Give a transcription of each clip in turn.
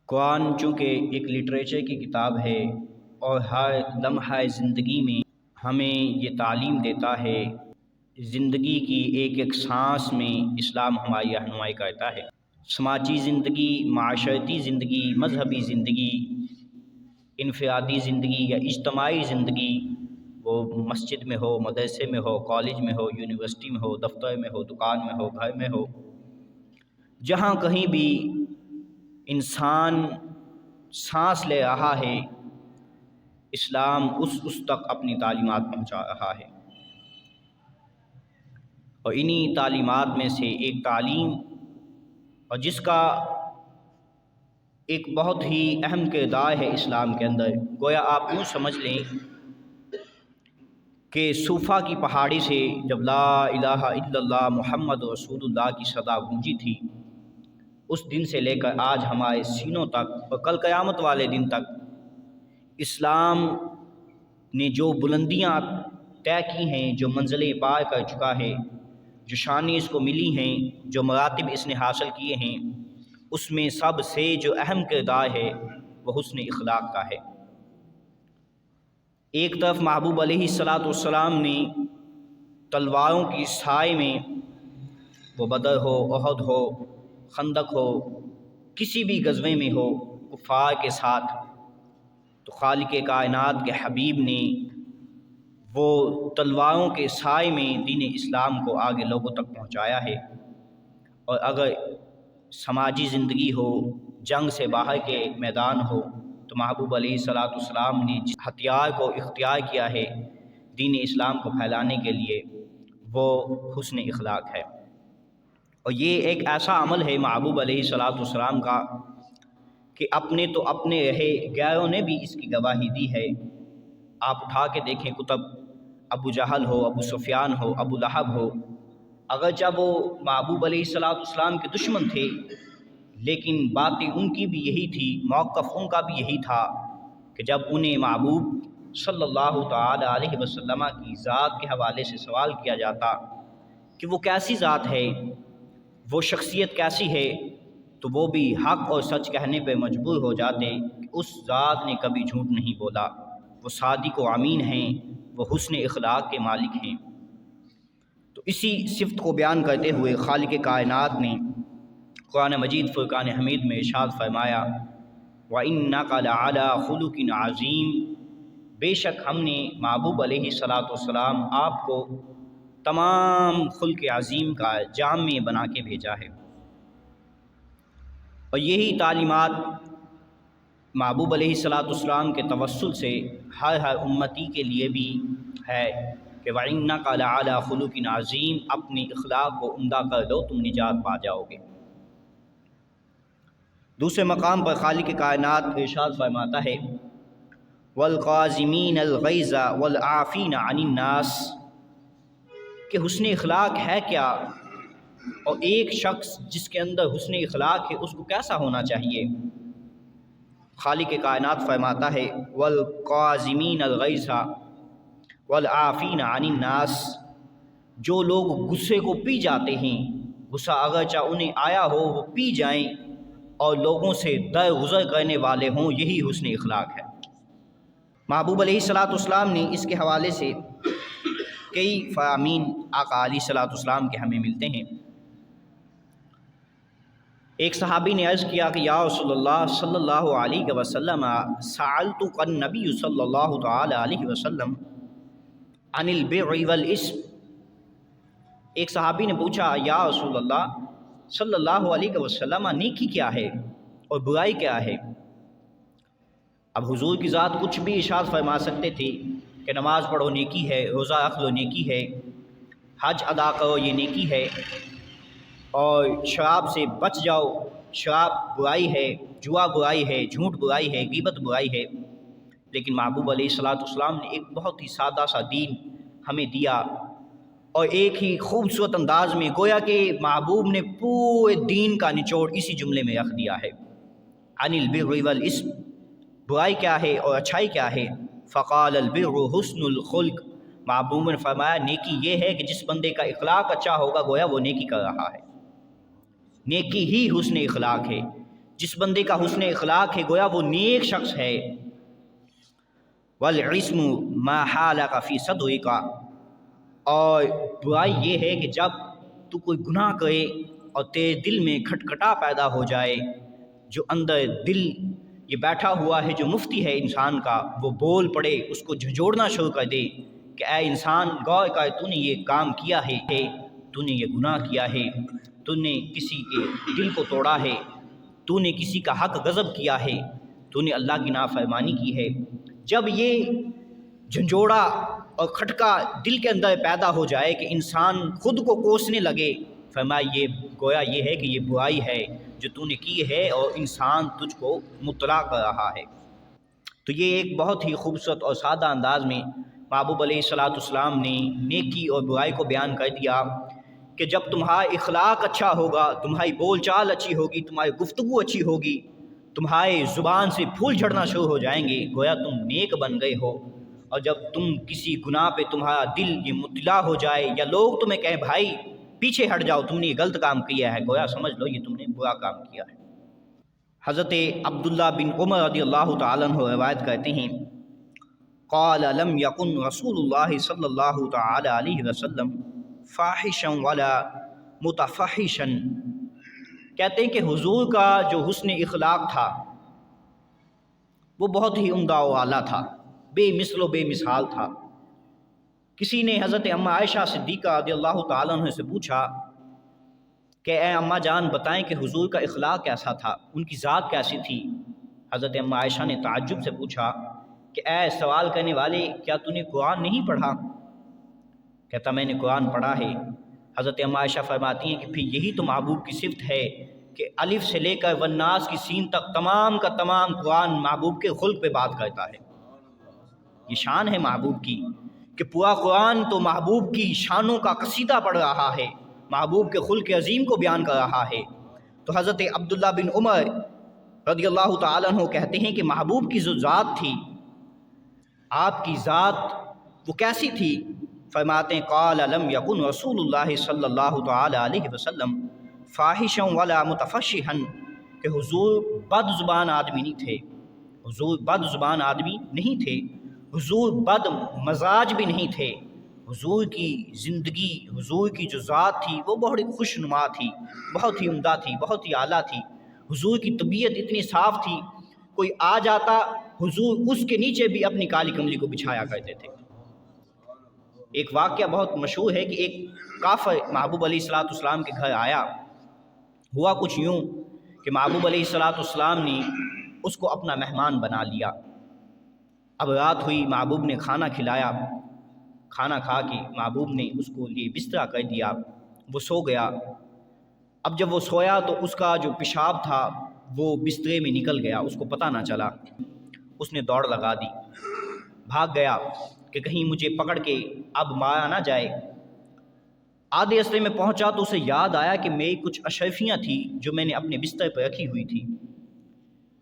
قرآن چونکہ ایک لٹریچر کی کتاب ہے اور ہر لمحہ زندگی میں ہمیں یہ تعلیم دیتا ہے، زندگی کی ایک ایک سانس میں اسلام ہماری رہنمائی کرتا ہے۔ سماجی زندگی، معاشرتی زندگی، مذہبی زندگی، انفرادی زندگی یا اجتماعی زندگی، وہ مسجد میں ہو، مدرسے میں ہو، کالج میں ہو، یونیورسٹی میں ہو، دفتر میں ہو، دکان میں ہو، گھر میں ہو، جہاں کہیں بھی انسان سانس لے رہا ہے، اسلام اس تک اپنی تعلیمات پہنچا رہا ہے۔ اور انہی تعلیمات میں سے ایک تعلیم، اور جس کا ایک بہت ہی اہم کردار ہے اسلام کے اندر، گویا آپ یوں سمجھ لیں کہ صوفہ کی پہاڑی سے جب لا الہ الا اللہ محمد رسول اللہ کی صدا گونجی تھی، اس دن سے لے کر آج ہمارے سینوں تک اور کل قیامت والے دن تک اسلام نے جو بلندیاں طے کی ہیں، جو منزلیں پار کر چکا ہے، جو شانیں اس کو ملی ہیں، جو مراتب اس نے حاصل کیے ہیں، اس میں سب سے جو اہم کردار ہے وہ حسن اخلاق کا ہے۔ ایک طرف محبوب علیہ السلام نے تلواروں کی سائے میں، وہ بدر ہو، احد ہو، خندق ہو، کسی بھی غزوے میں ہو، کفار کے ساتھ، تو خالق کائنات کے حبیب نے وہ تلواروں کے سائے میں دین اسلام کو آگے لوگوں تک پہنچایا ہے۔ اور اگر سماجی زندگی ہو، جنگ سے باہر کے میدان ہو، تو محبوب علیہ السلام نے جس ہتھیار کو اختیار کیا ہے دین اسلام کو پھیلانے کے لیے، وہ حسن اخلاق ہے۔ اور یہ ایک ایسا عمل ہے محبوب علیہ السلام کا کہ اپنے تو اپنے رہے، غیروں نے بھی اس کی گواہی دی ہے۔ آپ اٹھا کے دیکھیں کتب، ابو جہل ہو، ابو سفیان ہو، ابو لہب ہو، اگرچہ وہ محبوب علیہ السلام کے دشمن تھے، لیکن باتیں ان کی بھی یہی تھی، موقف ان کا بھی یہی تھا کہ جب انہیں محبوب صلی اللہ تعالی علیہ وسلم کی ذات کے حوالے سے سوال کیا جاتا کہ وہ کیسی ذات ہے، وہ شخصیت کیسی ہے، تو وہ بھی حق اور سچ کہنے پہ مجبور ہو جاتے کہ اس ذات نے کبھی جھوٹ نہیں بولا، وہ صادق و امین ہیں، وہ حسن اخلاق کے مالک ہیں۔ تو اسی صفت کو بیان کرتے ہوئے خالق کائنات نے قرآن مجید فرقان حمید میں ارشاد فرمایا، وَإِنَّكَ لَعَلَىٰ خُلُقٍ عَظِيمٍ، بے شک ہم نے محبوب علیہ السلام آپ کو تمام خلق عظیم کا جامع بنا کے بھیجا ہے۔ اور یہی تعلیمات محبوب علیہ السلام کے توسل سے ہر امتی کے لیے بھی ہے کہ وَإِنَّكَ لَعَلَىٰ خُلُقٍ عَظِيمٍ، اپنی اخلاق کو عمدہ کر دو، تم نجات پا جاؤ گے۔ دوسرے مقام پر خالق کائنات ارشاد فرماتا ہے، وَالْقَاظِمِينَ الْغَيْظَ وَالْعَافِينَ عَنِ النَّاسِ، کہ حسن اخلاق ہے کیا، اور ایک شخص جس کے اندر حسن اخلاق ہے اس کو کیسا ہونا چاہیے۔ خالق کائنات فرماتا ہے، وَالْقَاظِمِينَ الْغَيْظَ وَالْعَافِينَ عَنِ النَّاسِ، جو لوگ غصے کو پی جاتے ہیں، غصہ اگرچہ انہیں آیا ہو وہ پی جائیں اور لوگوں سے درگزر کرنے والے ہوں، یہی حسن اخلاق ہے۔ محبوب علیہ السلام نے اس کے حوالے سے کئی فرامین آقا علیہ السلام کے ہمیں ملتے ہیں۔ ایک صحابی نے عرض کیا کہ یا رسول اللہ صلی اللہ علیہ وسلم، سألتک النبی صلی اللہ تعالی علیہ وسلم عن البر والاسم، ایک صحابی نے پوچھا یا رسول اللہ صلی اللہ علیہ وسلم، نیکی کیا ہے اور برائی کیا ہے؟ اب حضور کی ذات کچھ بھی ارشاد فرما سکتے تھے کہ نماز پڑھو نیکی ہے، روزہ رکھ لو نیکی ہے، حج ادا کرو یہ نیکی ہے، اور شراب سے بچ جاؤ، شراب برائی ہے، جوا برائی ہے، جھوٹ برائی ہے، غیبت برائی ہے۔ لیکن محبوب علیہ السلام نے ایک بہت ہی سادہ سا دین ہمیں دیا، اور ایک ہی خوبصورت انداز میں گویا کہ محبوب نے پورے دین کا نچوڑ اسی جملے میں رکھ دیا ہے، عن البر والاسم، برائی کیا ہے اور اچھائی کیا ہے؟ فقال البر حسن الخلق، محبوب نے فرمایا نیکی یہ ہے کہ جس بندے کا اخلاق اچھا ہوگا گویا وہ نیکی کر رہا ہے، نیکی ہی حسن اخلاق ہے۔ جس بندے کا حسن اخلاق ہے گویا وہ نیک شخص ہے۔ والعصم ما حالک فی صدرک، اور برائی یہ ہے کہ جب تو کوئی گناہ کرے اور تیرے دل میں کھٹکھٹا پیدا ہو جائے، جو اندر دل یہ بیٹھا ہوا ہے جو مفتی ہے انسان کا، وہ بول پڑے، اس کو جھنجھوڑنا شروع کر دے کہ اے انسان غور کر، تو نے یہ کام کیا ہے، تو نے یہ گناہ کیا ہے، تو نے کسی کے دل کو توڑا ہے، تو نے کسی کا حق غصب کیا ہے، تو نے اللہ کی نافرمانی کی ہے۔ جب یہ جھنجھوڑا اور کھٹکا دل کے اندر پیدا ہو جائے کہ انسان خود کو کوسنے لگے، فرمایا یہ گویا یہ ہے کہ یہ برائی ہے جو تو نے کی ہے اور انسان تجھ کو مطلع کر رہا ہے۔ تو یہ ایک بہت ہی خوبصورت اور سادہ انداز میں محبوب علیہ الصلوۃ والسلام نے نیکی اور برائی کو بیان کر دیا کہ جب تمہارا اخلاق اچھا ہوگا، تمہاری بول چال اچھی ہوگی، تمہاری گفتگو اچھی ہوگی، تمہارے زبان سے پھول جھڑنا شروع ہو جائیں گے، گویا تم نیک بن گئے ہو۔ اور جب تم کسی گناہ پہ تمہارا دل یہ مطلع ہو جائے یا لوگ تمہیں کہیں بھائی پیچھے ہٹ جاؤ، تم نے یہ غلط کام کیا ہے، گویا سمجھ لو یہ تم نے برا کام کیا ہے۔ حضرت عبداللہ بن عمر رضی اللہ تعالیٰ عنہ روایت کرتے ہیں، قال لم یکن رسول اللہ صلی اللہ تعالی علیہ وسلم فاحشا ولا متفحشا، کہتے ہیں کہ حضور کا جو حسن اخلاق تھا وہ بہت ہی عمدہ و اعلیٰ تھا، بے مثل و بے مثال تھا۔ کسی نے حضرت اماں عائشہ صدیقہ رضی اللہ تعالیٰ عنہ سے پوچھا کہ اے اماں جان بتائیں کہ حضور کا اخلاق کیسا تھا، ان کی ذات کیسی تھی؟ حضرت اماں عائشہ نے تعجب سے پوچھا کہ اے سوال کرنے والے، کیا تو نے قرآن نہیں پڑھا؟ کہتا میں نے قرآن پڑھا ہے۔ حضرت اماں عائشہ فرماتی ہیں کہ پھر یہی تو محبوب کی صفت ہے کہ الف سے لے کر والناس کی سین تک تمام کا تمام قرآن محبوب کے خلق پہ بات کرتا ہے۔ یہ شان ہے محبوب کی کہ پورا قرآن تو محبوب کی شانوں کا قصیدہ پڑھ رہا ہے، محبوب کے خلق عظیم کو بیان کر رہا ہے۔ تو حضرت عبداللہ بن عمر رضی اللہ تعالیٰ عنہ کہتے ہیں کہ محبوب کی جو ذات تھی، آپ کی ذات وہ کیسی تھی؟ فرماتے ہیں قال لم یکن رسول اللہ صلی اللہ تعالی علیہ وسلم فاحشا ولا متفشحا، کہ حضور بد زبان آدمی نہیں تھے، حضور بد زبان آدمی نہیں تھے، حضور بد مزاج بھی نہیں تھے، حضور کی زندگی، حضور کی جو ذات تھی وہ بہت خوش نما تھی، بہت ہی عمدہ تھی، بہت ہی اعلیٰ تھی۔ حضور کی طبیعت اتنی صاف تھی، کوئی آ جاتا حضور اس کے نیچے بھی اپنی کالی کملی کو بچھایا کرتے تھے۔ ایک واقعہ بہت مشہور ہے کہ ایک کافر محبوب علیہ الصلوۃ والسلام کے گھر آیا، ہوا کچھ یوں کہ محبوب علیہ الصلوۃ والسلام نے اس کو اپنا مہمان بنا لیا۔ اب رات ہوئی، محبوب نے کھانا کھلایا، کھانا کھا کے محبوب نے اس کو یہ بستر کر دیا، وہ سو گیا۔ اب جب وہ سویا تو اس کا جو پیشاب تھا وہ بسترے میں نکل گیا، اس کو پتہ نہ چلا۔ اس نے دوڑ لگا دی، بھاگ گیا کہ کہیں مجھے پکڑ کے اب مارا نہ جائے۔ آدھے راستے میں پہنچا تو اسے یاد آیا کہ میری کچھ اشرفیاں تھیں جو میں نے اپنے بستر پہ رکھی ہوئی تھی،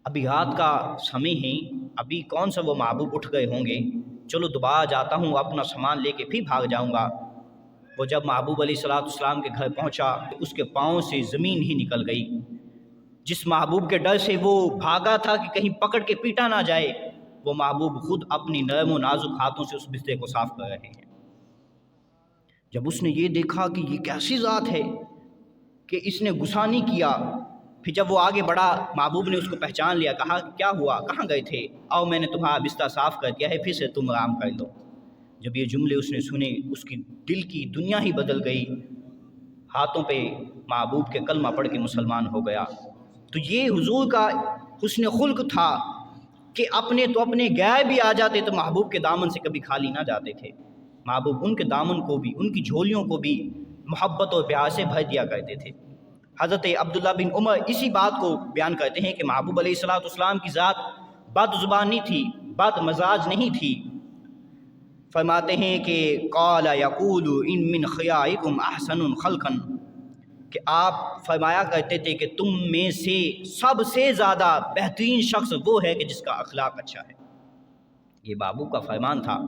ابھی رات کا سمے ہے، ابھی کون سا وہ محبوب اٹھ گئے ہوں گے، چلو دوبارہ جاتا ہوں، اپنا سامان لے کے پھر بھاگ جاؤں گا۔ وہ جب محبوب علیہ الصلوۃ والسلام کے گھر پہنچا اس کے پاؤں سے زمین ہی نکل گئی۔ جس محبوب کے ڈر سے وہ بھاگا تھا کہ کہیں پکڑ کے پیٹا نہ جائے، وہ محبوب خود اپنی نرم و نازک ہاتھوں سے اس بسترے کو صاف کر رہے ہیں۔ جب اس نے یہ دیکھا کہ یہ کیسی ذات ہے کہ اس نے غصہ نہیں کیا، پھر جب وہ آگے بڑھا محبوب نے اس کو پہچان لیا، کہا کیا ہوا، کہاں گئے تھے؟ آؤ میں نے تمہارا بستر صاف کر دیا ہے، پھر سے تم آرام کر لو۔ جب یہ جملے اس نے سنے اس کی دل کی دنیا ہی بدل گئی، ہاتھوں پہ محبوب کے کلمہ پڑھ کے مسلمان ہو گیا۔ تو یہ حضور کا حسن خلق تھا کہ اپنے تو اپنے غیر بھی آ جاتے تو محبوب کے دامن سے کبھی خالی نہ جاتے تھے، محبوب ان کے دامن کو بھی، ان کی جھولیوں کو بھی محبت اور پیار سے بھر دیا کرتے تھے۔ حضرت عبداللہ بن عمر اسی بات کو بیان کرتے ہیں کہ محبوب علیہ الصلوۃ والسلام کی ذات بد زبان نہیں تھی، بد مزاج نہیں تھی۔ فرماتے ہیں کہ قال یقول ان من خیائکم احسن خلقا، کہ آپ فرمایا کرتے تھے کہ تم میں سے سب سے زیادہ بہترین شخص وہ ہے کہ جس کا اخلاق اچھا ہے۔ یہ محبوب کا فرمان تھا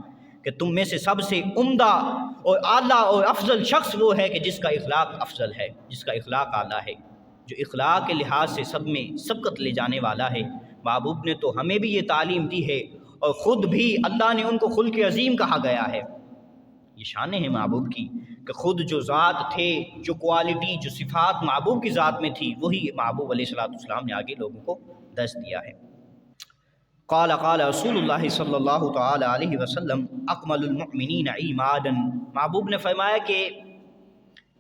کہ تم میں سے سب سے عمدہ اور اعلیٰ اور افضل شخص وہ ہے کہ جس کا اخلاق افضل ہے، جس کا اخلاق اعلیٰ ہے۔ جو اخلاق کے لحاظ سے سب میں سبقت لے جانے والا ہے۔ محبوب نے تو ہمیں بھی یہ تعلیم دی ہے، اور خود بھی اللہ نے ان کو خلق عظیم کہا گیا ہے۔ یہ شان ہے محبوب کی کہ خود جو ذات تھے، جو کوالٹی، جو صفات محبوب کی ذات میں تھی، وہی محبوب علیہ السلام نے آگے لوگوں کو درس دیا ہے۔ قال رسول اللہ صلی اللہ تعالی علیہ وسلم اکمل المؤمنین ایمانا، محبوب نے فرمایا کہ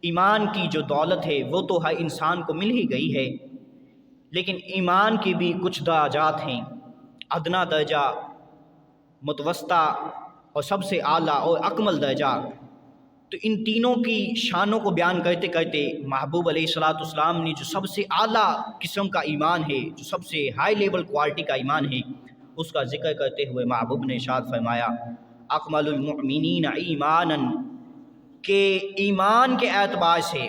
ایمان کی جو دولت ہے وہ تو ہر انسان کو مل ہی گئی ہے، لیکن ایمان کی بھی کچھ درجات ہیں، ادنا درجہ، متوسطہ اور سب سے اعلیٰ اور اکمل درجہ۔ تو ان تینوں کی شانوں کو بیان کرتے کرتے محبوب علیہ السلام نے جو سب سے اعلیٰ قسم کا ایمان ہے، جو سب سے ہائی لیول کوالٹی کا ایمان ہے، اس کا ذکر کرتے ہوئے محبوب نے ارشاد فرمایا اکمل المؤمنین ایمانا، کہ ایمان کے اعتبار سے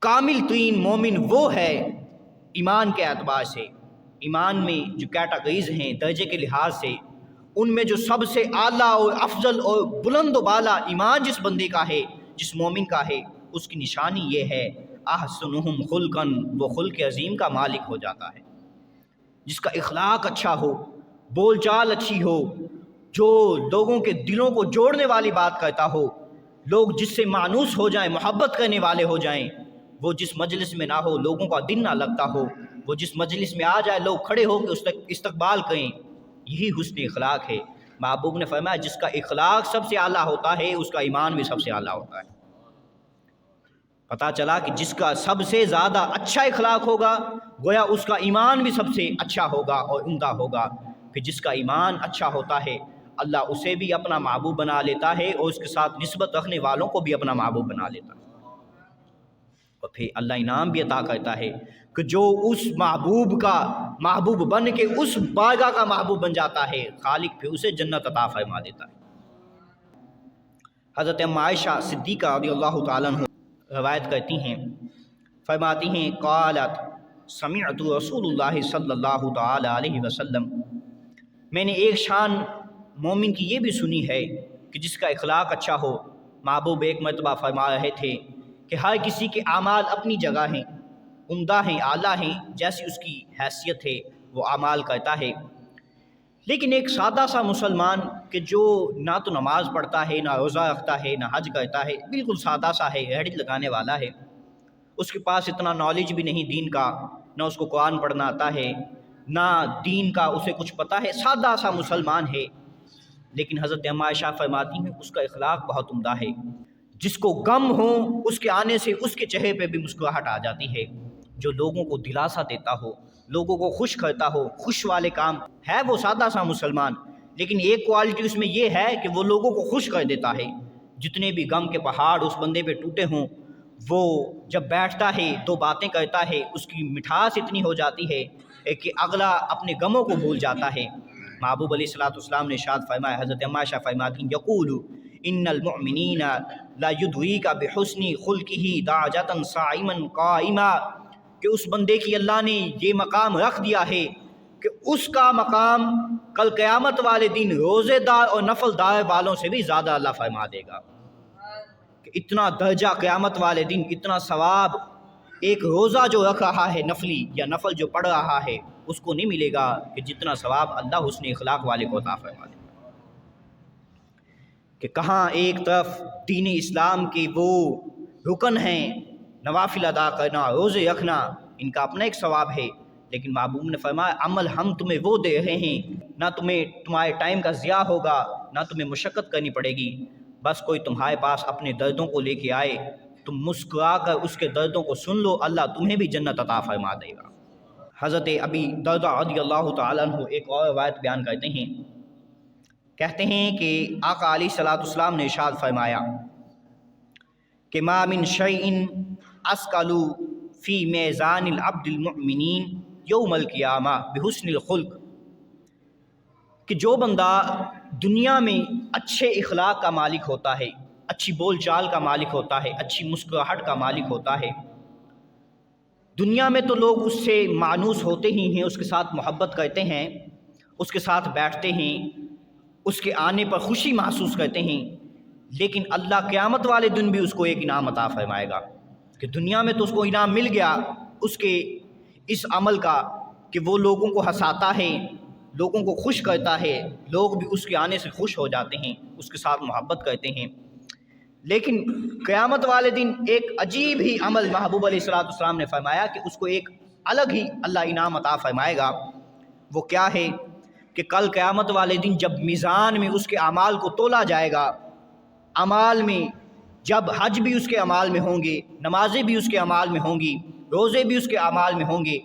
کامل ترین مومن وہ ہے۔ ایمان کے اعتبار سے ایمان میں جو کیٹاگریز ہیں درجے کے لحاظ سے، ان میں جو سب سے اعلیٰ اور افضل اور بلند و بالا ایمان جس بندے کا ہے، جس مومن کا ہے، اس کی نشانی یہ ہے احسنہم خلقا، وہ خلق عظیم کا مالک ہو جاتا ہے، جس کا اخلاق اچھا ہو، بول چال اچھی ہو، جو لوگوں کے دلوں کو جوڑنے والی بات کرتا ہو، لوگ جس سے مانوس ہو جائیں، محبت کرنے والے ہو جائیں، وہ جس مجلس میں نہ ہو لوگوں کا دل نہ لگتا ہو، وہ جس مجلس میں آ جائے لوگ کھڑے ہو کے اس تک استقبال کریں، یہی حسن اخلاق ہے۔ محبوب نے فرمایا جس کا اخلاق سب سے اعلیٰ ہوتا ہے اس کا ایمان بھی سب سے اعلیٰ ہوتا ہے۔ پتہ چلا کہ جس کا سب سے زیادہ اچھا اخلاق ہوگا گویا اس کا ایمان بھی سب سے اچھا ہوگا اور عمدہ ہوگا۔ پھر جس کا ایمان اچھا ہوتا ہے اللہ اسے بھی اپنا محبوب بنا لیتا ہے، اور اس کے ساتھ نسبت رکھنے والوں کو بھی اپنا محبوب بنا لیتا ہے، اور پھر اللہ انعام بھی عطا کرتا ہے کہ جو اس محبوب کا محبوب بن کے اس بارگاہ کا محبوب بن جاتا ہے، خالق پھر اسے جنت عطا فرما دیتا ہے۔ حضرت عائشہ صدیقہ رضی اللہ تعالیٰ عنہ روایت کرتی ہیں، فرماتی ہیں قالت سمعت رسول اللہ صلی اللہ تعالی علیہ وسلم، میں نے ایک شان مومن کی یہ بھی سنی ہے کہ جس کا اخلاق اچھا ہو۔ محبوب ایک مرتبہ فرما رہے تھے کہ ہر کسی کے اعمال اپنی جگہ ہیں، عمدہ ہیں، اعلیٰ ہیں، جیسی اس کی حیثیت ہے وہ اعمال کرتا ہے، لیکن ایک سادہ سا مسلمان کہ جو نہ تو نماز پڑھتا ہے، نہ روزہ رکھتا ہے، نہ حج کرتا ہے، بالکل سادہ سا ہے، ریڑھی لگانے والا ہے، اس کے پاس اتنا نالج بھی نہیں دین کا، نہ اس کو قرآن پڑھنا آتا ہے، نہ دین کا اسے کچھ پتہ ہے، سادہ سا مسلمان ہے، لیکن حضرت عائشہ فرماتی ہیں اس کا اخلاق بہت عمدہ ہے، جس کو غم ہو اس کے آنے سے اس کے چہرے پہ بھی مسکراہٹ آ جاتی ہے، جو لوگوں کو دلاسا دیتا ہو، لوگوں کو خوش کرتا ہو، خوش والے کام ہے، وہ سادہ سا مسلمان، لیکن ایک کوالٹی اس میں یہ ہے کہ وہ لوگوں کو خوش کر دیتا ہے۔ جتنے بھی غم کے پہاڑ اس بندے پہ ٹوٹے ہوں، وہ جب بیٹھتا ہے دو باتیں کرتا ہے، اس کی مٹھاس اتنی ہو جاتی ہے کہ اگلا اپنے غموں کو بھول جاتا ہے۔ محبوب علیہ السلام نے ارشاد فرمایا، حضرت عائشہ فرماتی ہیں یقول ان المؤمنین لا یدریک بحسن خلقہ درجۃ صائما قائما، کہ اس بندے کی اللہ نے یہ مقام رکھ دیا ہے کہ اس کا مقام کل قیامت والے دن روزے دار اور نفل دار والوں سے بھی زیادہ اللہ فرما دے گا، کہ اتنا درجہ قیامت والے دن، اتنا ثواب ایک روزہ جو رکھ رہا ہے نفلی یا نفل جو پڑھ رہا ہے اس کو نہیں ملے گا کہ جتنا ثواب اللہ حسن اخلاق والے کو عطا فرما دے گا۔ کہ کہاں ایک طرف دین اسلام کے وہ رکن ہیں، نوافل ادا کرنا، روزے رکھنا، ان کا اپنا ایک ثواب ہے، لیکن محبوب نے فرمایا عمل ہم تمہیں وہ دے رہے ہیں، نہ تمہارے ٹائم کا ضیاع ہوگا، نہ تمہیں مشقت کرنی پڑے گی، بس کوئی تمہارے پاس اپنے دردوں کو لے کے آئے، تم مسکرا کر اس کے دردوں کو سن لو، اللہ تمہیں بھی جنت عطا فرما دے گا۔ حضرت ابی دردہ رضی اللہ تعالیٰ عنہ ایک اور روایت بیان کرتے ہیں، کہتے ہیں کہ آقا علیہ الصلوۃ والسلام نے ارشاد فرمایا کہ ما من شیء اثقل فی میزان العبد المؤمنین یوم القیامہ بحسن الخلق، کہ جو بندہ دنیا میں اچھے اخلاق کا مالک ہوتا ہے، اچھی بول چال کا مالک ہوتا ہے، اچھی مسکراہٹ کا مالک ہوتا ہے، دنیا میں تو لوگ اس سے مانوس ہوتے ہی ہیں، اس کے ساتھ محبت کرتے ہیں، اس کے ساتھ بیٹھتے ہیں، اس کے آنے پر خوشی محسوس کرتے ہیں، لیکن اللہ قیامت والے دن بھی اس کو ایک انعام عطا فرمائے گا، کہ دنیا میں تو اس کو انعام مل گیا اس کے اس عمل کا کہ وہ لوگوں کو ہنساتا ہے، لوگوں کو خوش کرتا ہے، لوگ بھی اس کے آنے سے خوش ہو جاتے ہیں، اس کے ساتھ محبت کرتے ہیں۔ لیکن قیامت والے دن ایک عجیب ہی عمل محبوب علیہ السلام نے فرمایا کہ اس کو ایک الگ ہی اللہ انعام عطا فرمائے گا۔ وہ کیا ہے کہ کل قیامت والے دن جب میزان میں اس کے اعمال کو تولا جائے گا، اعمال میں جب حج بھی اس کے اعمال میں ہوں گے، نمازیں بھی اس کے اعمال میں ہوں گی، روزے بھی اس کے اعمال میں ہوں گے،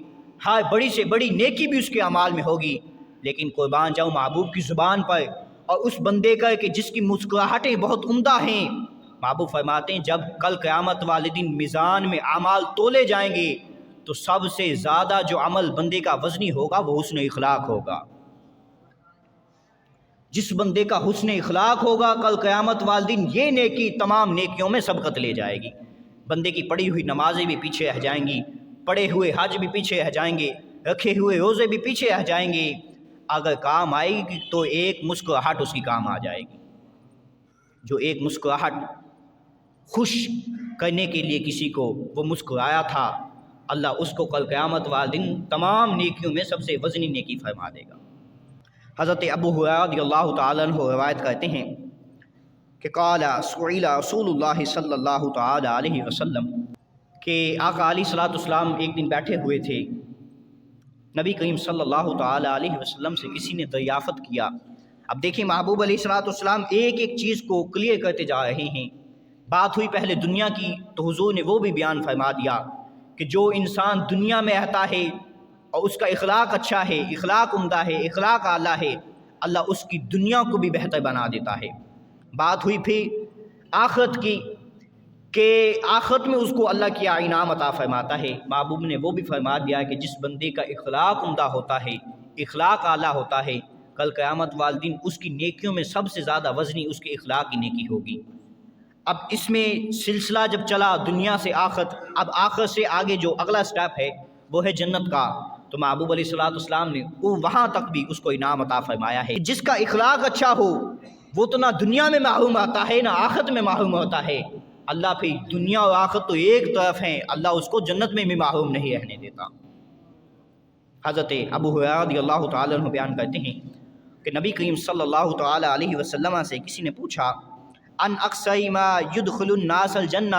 ہاں بڑی سے بڑی نیکی بھی اس کے اعمال میں ہوگی، لیکن قربان جاؤں محبوب کی زبان پر اور اس بندے کا کہ جس کی مسکراہٹیں بہت عمدہ ہیں، محبوب فرماتے ہیں جب کل قیامت والے دن میزان میں اعمال تولے جائیں گے تو سب سے زیادہ جو عمل بندے کا وزنی ہوگا وہ حسن اخلاق ہوگا۔ جس بندے کا حسن اخلاق ہوگا کل قیامت والے دن یہ نیکی تمام نیکیوں میں سبقت لے جائے گی۔ بندے کی پڑھی ہوئی نمازیں بھی پیچھے رہ جائیں گی، پڑھے ہوئے حج بھی پیچھے رہ جائیں گے، رکھے ہوئے روزے بھی پیچھے رہ جائیں گے، اگر کام آئے گی تو ایک مسکراہٹ اس کی کام آ جائے گی۔ جو ایک مسکراہٹ خوش کرنے کے لیے کسی کو وہ مسکرایا تھا، اللہ اس کو کل قیامت والے دن تمام نیکیوں میں سب سے وزنی نیکی فرما دے گا۔ حضرت ابو ہریرہ رضی اللہ تعالیٰ عنہ روایت کرتے ہیں کہ قال سئل رسول اللہ صلی اللہ تعالیٰ علیہ وسلم کہ آقا علیہ الصلوۃ والسلام ایک دن بیٹھے ہوئے تھے، نبی کریم صلی اللہ تعالیٰ علیہ وسلم سے کسی نے دریافت کیا۔ اب دیکھیں محبوب علیہ الصلوۃ والسلام ایک ایک چیز کو کلیئر کرتے جا رہے ہیں۔ بات ہوئی پہلے دنیا کی تو حضور نے وہ بھی بیان فرما دیا کہ جو انسان دنیا میں رہتا ہے اور اس کا اخلاق اچھا ہے، اخلاق عمدہ ہے، اخلاق اعلیٰ ہے، اللہ اس کی دنیا کو بھی بہتر بنا دیتا ہے۔ بات ہوئی پھر آخرت کی کہ آخرت میں اس کو اللہ کیا انعام عطا فرماتا ہے۔ محبوب نے وہ بھی فرما دیا کہ جس بندے کا اخلاق عمدہ ہوتا ہے، اخلاق اعلیٰ ہوتا ہے، کل قیامت والے دن اس کی نیکیوں میں سب سے زیادہ وزنی اس کے اخلاق کی نیکی ہوگی۔ اب اس میں سلسلہ جب چلا دنیا سے آخرت، اب آخرت سے آگے جو اگلا سٹیپ ہے وہ ہے جنت کا، تو محبوب علیہ الصلوۃ والسلام نے وہاں تک بھی اس کو انعام عطا فرمایا ہے۔ جس کا اخلاق اچھا ہو وہ تو نہ دنیا میں محروم آتا ہے نہ آخرت میں محروم ہوتا ہے، اللہ پھر دنیا اور آخرت تو ایک طرف ہیں، اللہ اس کو جنت میں بھی محروم نہیں رہنے دیتا۔ حضرت ابو ہریرہ رضی اللہ تعالیٰ عنہ بیان کرتے ہیں کہ نبی کریم صلی اللہ تعالیٰ علیہ وسلم سے کسی نے پوچھا ان اکثر ما يدخل الناس الجنہ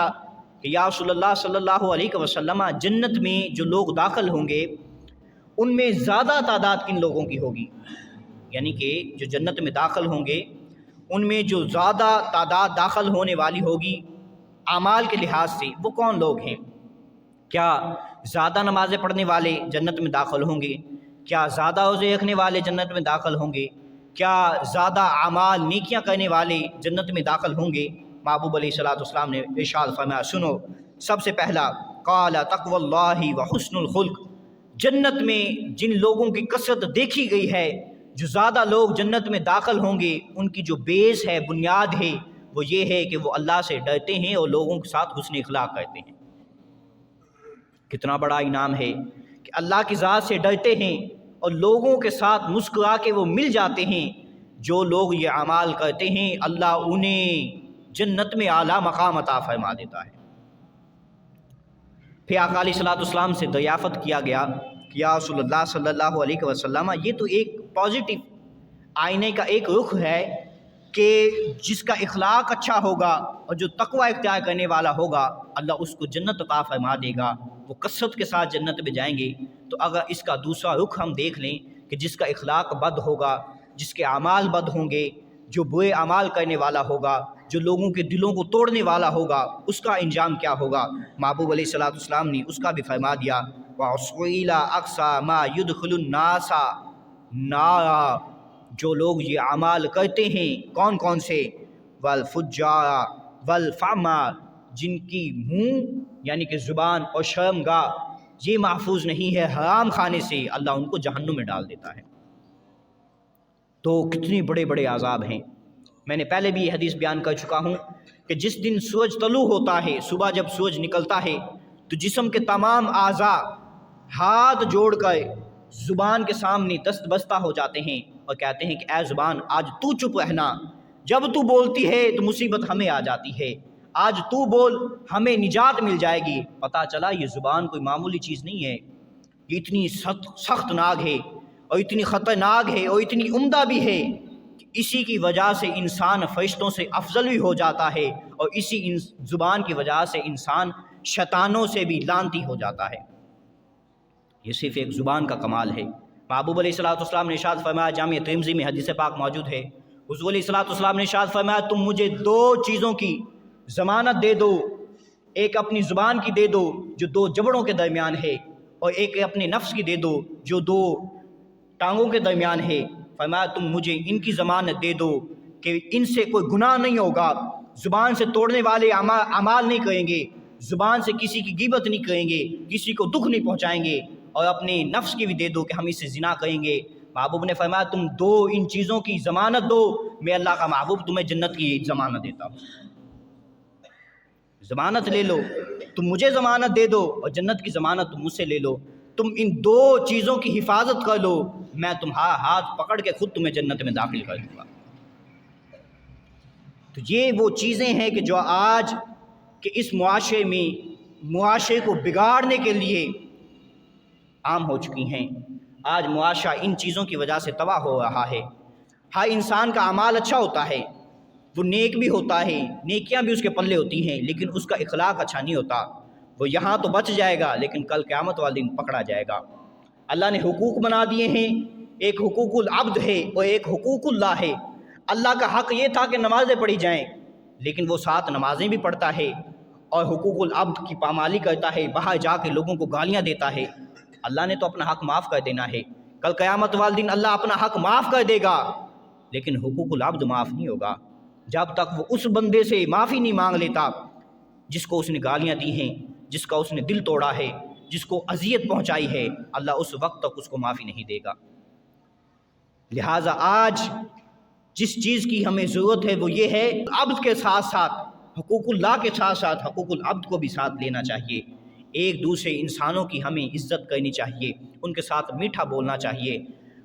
کہ یا رسول اللہ صلی اللہ علیہ وسلم جنت میں جو لوگ داخل ہوں گے ان میں زیادہ تعداد کن لوگوں کی ہوگی؟ یعنی کہ جو جنت میں داخل ہوں گے ان میں جو زیادہ تعداد داخل ہونے والی ہوگی اعمال کے لحاظ سے وہ کون لوگ ہیں؟ کیا زیادہ نمازیں پڑھنے والے جنت میں داخل ہوں گے؟ کیا زیادہ روزے رکھنے والے جنت میں داخل ہوں گے؟ کیا زیادہ اعمال نیکیاں کرنے والے جنت میں داخل ہوں گے؟ محبوب علیہ الصلوۃ والسلام نے ارشاد فرمایا سنو، سب سے پہلا قال تقوی اللہ وحسن الخلق، جنت میں جن لوگوں کی کثرت دیکھی گئی ہے، جو زیادہ لوگ جنت میں داخل ہوں گے ان کی جو بیس ہے، بنیاد ہے، وہ یہ ہے کہ وہ اللہ سے ڈرتے ہیں اور لوگوں کے ساتھ حسن اخلاق کرتے ہیں۔ کتنا بڑا انعام ہے کہ اللہ کی ذات سے ڈرتے ہیں اور لوگوں کے ساتھ مسکرا کے وہ مل جاتے ہیں۔ جو لوگ یہ اعمال کرتے ہیں اللہ انہیں جنت میں اعلیٰ مقام عطا فرما دیتا ہے۔ پھر آقا علیہ الصلوۃ والسلام سے دریافت کیا گیا کہ یا رسول اللہ صلی اللہ علیہ وسلم یہ تو ایک پازیٹیو آئینے کا ایک رخ ہے کہ جس کا اخلاق اچھا ہوگا اور جو تقوی اختیار کرنے والا ہوگا اللہ اس کو جنت عطا فرما دے گا، وہ کثرت کے ساتھ جنت میں جائیں گے۔ تو اگر اس کا دوسرا رخ ہم دیکھ لیں کہ جس کا اخلاق بد ہوگا، جس کے اعمال بد ہوں گے، جو برے اعمال کرنے والا ہوگا، جو لوگوں کے دلوں کو توڑنے والا ہوگا، اس کا انجام کیا ہوگا؟ محبوب علیہ الصلوۃ والسلام نے اس کا بھی فرما دیا وَسُئِلَ أَقْصَى مَا يُدْخِلُ النَّاسَ نَارًا، جو لوگ یہ اعمال کرتے ہیں کون کون سے؟ وَالْفُجَّارَ وَالْفَعْمَى، جن کی منہ یعنی کہ زبان اور شرمگاہ یہ محفوظ نہیں ہے حرام کھانے سے، اللہ ان کو جہنم میں ڈال دیتا ہے۔ تو کتنے بڑے بڑے عذاب ہیں۔ میں نے پہلے بھی یہ حدیث بیان کر چکا ہوں کہ جس دن سورج طلوع ہوتا ہے، صبح جب سورج نکلتا ہے تو جسم کے تمام اعضاء ہاتھ جوڑ کر زبان کے سامنے دست بستہ ہو جاتے ہیں اور کہتے ہیں کہ اے زبان آج تو چپ رہنا، جب تو بولتی ہے تو مصیبت ہمیں آ جاتی ہے، آج تو بول ہمیں نجات مل جائے گی۔ پتہ چلا یہ زبان کوئی معمولی چیز نہیں ہے، یہ اتنی سخت ناگ ہے اور اتنی خطرناک ہے اور اتنی عمدہ بھی ہے کہ اسی کی وجہ سے انسان فرشتوں سے افضل بھی ہو جاتا ہے، اور اسی زبان کی وجہ سے انسان شیطانوں سے بھی لعنتی ہو جاتا ہے۔ یہ صرف ایک زبان کا کمال ہے۔ محبوب علیہ الصلوۃ والسلام نے ارشاد فرمایا، جامع ترمذی میں حدیث پاک موجود ہے، حضور علیہ الصلوۃ والسلام نے ارشاد فرمایا، تم مجھے دو چیزوں کی ضمانت دے دو، ایک اپنی زبان کی دے دو جو دو جبڑوں کے درمیان ہے، اور ایک اپنے نفس کی دے دو جو دو ٹانگوں کے درمیان ہے۔ فرمایا تم مجھے ان کی ضمانت دے دو کہ ان سے کوئی گناہ نہیں ہوگا، زبان سے توڑنے والے اعمال نہیں کریں گے، زبان سے کسی کی غیبت نہیں کریں گے، کسی کو دکھ نہیں پہنچائیں گے، اور اپنے نفس کی بھی دے دو کہ ہم اس سے زنا کریں گے۔ محبوب نے فرمایا تم دو ان چیزوں کی ضمانت دو، میں اللہ کا محبوب تمہیں جنت کی ضمانت دیتا ہوں۔ ضمانت لے لو، تم مجھے ضمانت دے دو اور جنت کی ضمانت تم مجھ سے لے لو، تم ان دو چیزوں کی حفاظت کر لو، میں تمہارا ہاتھ پکڑ کے خود تمہیں جنت میں داخل کر دوں گا۔ تو یہ وہ چیزیں ہیں کہ جو آج کے اس معاشرے میں معاشرے کو بگاڑنے کے لیے عام ہو چکی ہیں۔ آج معاشرہ ان چیزوں کی وجہ سے تباہ ہو رہا ہے۔ ہر انسان کا اعمال اچھا ہوتا ہے، وہ نیک بھی ہوتا ہے، نیکیاں بھی اس کے پلے ہوتی ہیں، لیکن اس کا اخلاق اچھا نہیں ہوتا۔ وہ یہاں تو بچ جائے گا لیکن کل قیامت والے دن پکڑا جائے گا۔ اللہ نے حقوق بنا دیے ہیں، ایک حقوق العبد ہے اور ایک حقوق اللہ ہے۔ اللہ کا حق یہ تھا کہ نمازیں پڑھی جائیں، لیکن وہ ساتھ نمازیں بھی پڑھتا ہے اور حقوق العبد کی پامالی کرتا ہے، باہر جا کے لوگوں کو گالیاں دیتا ہے۔ اللہ نے تو اپنا حق معاف کر دینا ہے، کل قیامت والے دن اللہ اپنا حق معاف کر دے گا، لیکن حقوق العبد معاف نہیں ہوگا جب تک وہ اس بندے سے معافی نہیں مانگ لیتا جس کو اس نے گالیاں دی ہیں، جس کا اس نے دل توڑا ہے، جس کو اذیت پہنچائی ہے۔ اللہ اس وقت تک اس کو معافی نہیں دے گا۔ لہٰذا آج جس چیز کی ہمیں ضرورت ہے وہ یہ ہے، عبد کے ساتھ ساتھ حقوق اللہ کے ساتھ ساتھ حقوق العبد کو بھی ساتھ لینا چاہیے۔ ایک دوسرے انسانوں کی ہمیں عزت کرنی چاہیے، ان کے ساتھ میٹھا بولنا چاہیے۔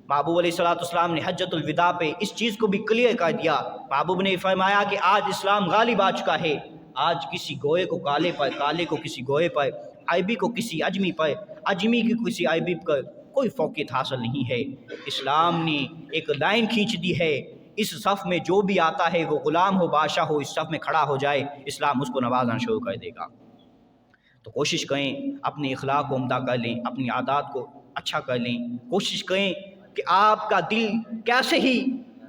محبوب علیہ الصلوۃ والسلام نے حجۃ الوداع پہ اس چیز کو بھی کلیئر کر دیا۔ محبوب نے فرمایا کہ آج اسلام غالب آ چکا ہے، آج کسی گوئے کو کالے پر، کالے کو کسی گوئے پر، عربی کو کسی اجمی پر، اجمی کی کسی عربی پر کوئی فوقیت حاصل نہیں ہے۔ اسلام نے ایک لائن کھینچ دی ہے، اس صف میں جو بھی آتا ہے وہ غلام ہو بادشاہ ہو، اس صف میں کھڑا ہو جائے، اسلام اس کو نوازنا شروع کر دے گا۔ تو کوشش کریں اپنے اخلاق کو عمدہ کر لیں، اپنی عادات کو اچھا کر لیں، کوشش کریں کہ آپ کا دل کیسے ہی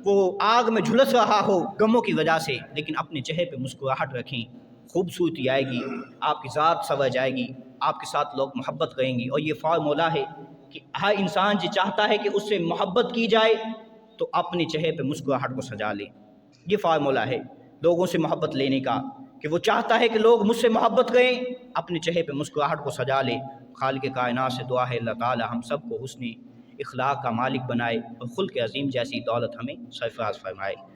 وہ آگ میں جھلس رہا ہو غموں کی وجہ سے، لیکن اپنے چہرے پہ مسکراہٹ رکھیں، خوبصورتی آئے گی، آپ کی ذات سنور جائے گی، آپ کے ساتھ لوگ محبت کریں گے۔ اور یہ فارمولہ ہے کہ ہر انسان جو چاہتا ہے کہ اس سے محبت کی جائے تو اپنے چہرے پہ مسکراہٹ کو سجا لے۔ یہ فارمولہ ہے لوگوں سے محبت لینے کا، کہ وہ چاہتا ہے کہ لوگ مجھ سے محبت کریں، اپنے چہرے پہ مسکراہٹ کو سجا لے۔ خالق کائنات سے دعا ہے اللہ تعالی ہم سب کو حسن اخلاق کا مالک بنائے اور خلق عظیم جیسی دولت ہمیں سرفراز فرمائے۔